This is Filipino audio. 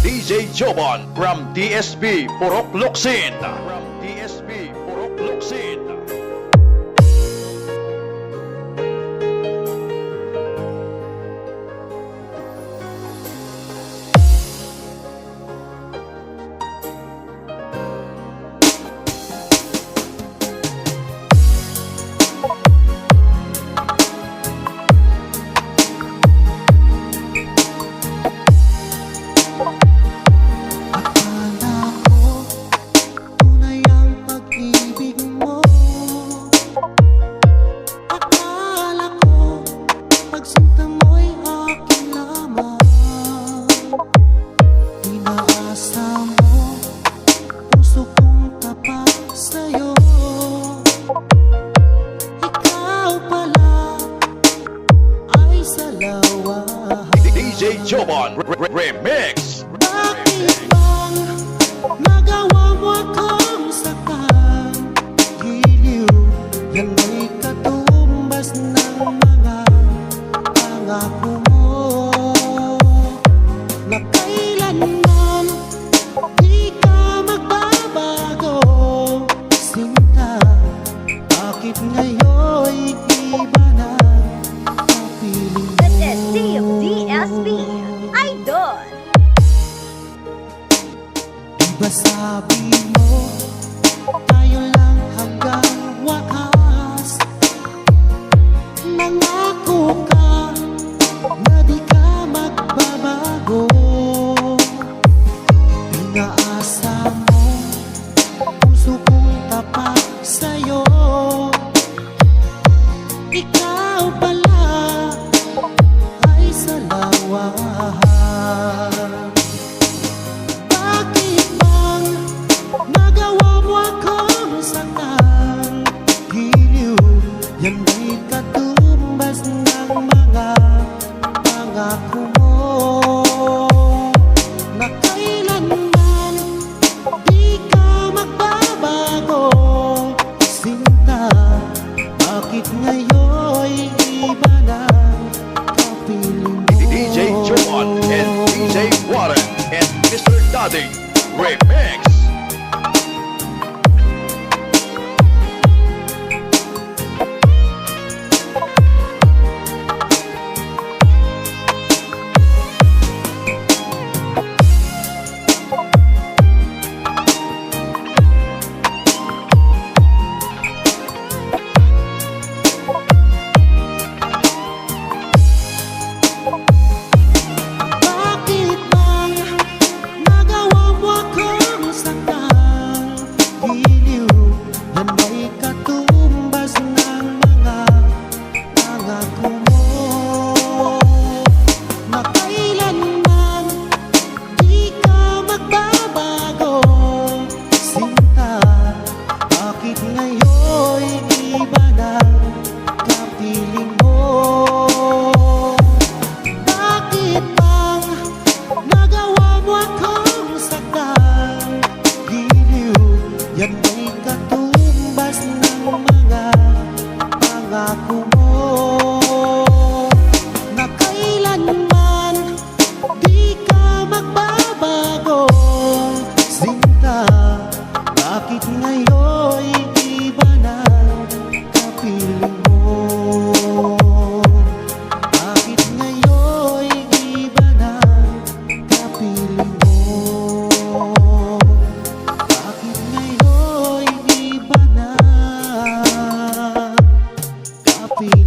DJ Joban from DSB Purok Luksin. From DSB Purok Luksin. Akala ko tunay ang pag-ibig mo. Akala ko pagsinta mo'y akin lamang. Inaasa mo puso kong tapat sa'yo. Ikaw pala ay salawahan. DJ Joban Remix. Bakit bang nagawa mo akong saktan? Giliw, yan ay katumbas ng mga pangako mo, na kailanman di ka magbabago. Sinta, bakit ngayon'y iba na ang piling mo? The Destiny of DSB Idol. Diba sabi mo, tayo lang hanggang wakas? Nangako ka na di ka magbabago. Inaasa mo, puso kong tapat sa'yo. Ikaw pala ay salawahan. Bakit bang nagawa mo akong saktan? Giliw, yan ay katumbas ng mga pangako mo, na kailanman di ka magbabago. Sinta, bakit ngayon'y iba na kapiling mo? DJ Joban and DJ Warren and Mr. Daddy Remix. Bakit bang nagawa mo akong saktan? Giliw, yan ay katumbas ng mga pangako mo, na kailanman di ka magbabago. Sinta, bakit ngayon'y iba na kapiling mo? Bakit bang nagawa mo akong saktan? Giliw, yan ay katumbas ng mga pangako mo, na kailanman di ka magbabago. Sinta, bakit ngayon'y iba na kapiling mo? Bakit ngayon'y iba na kapiling mo? Bakit ngayon'y iba na kapiling mo?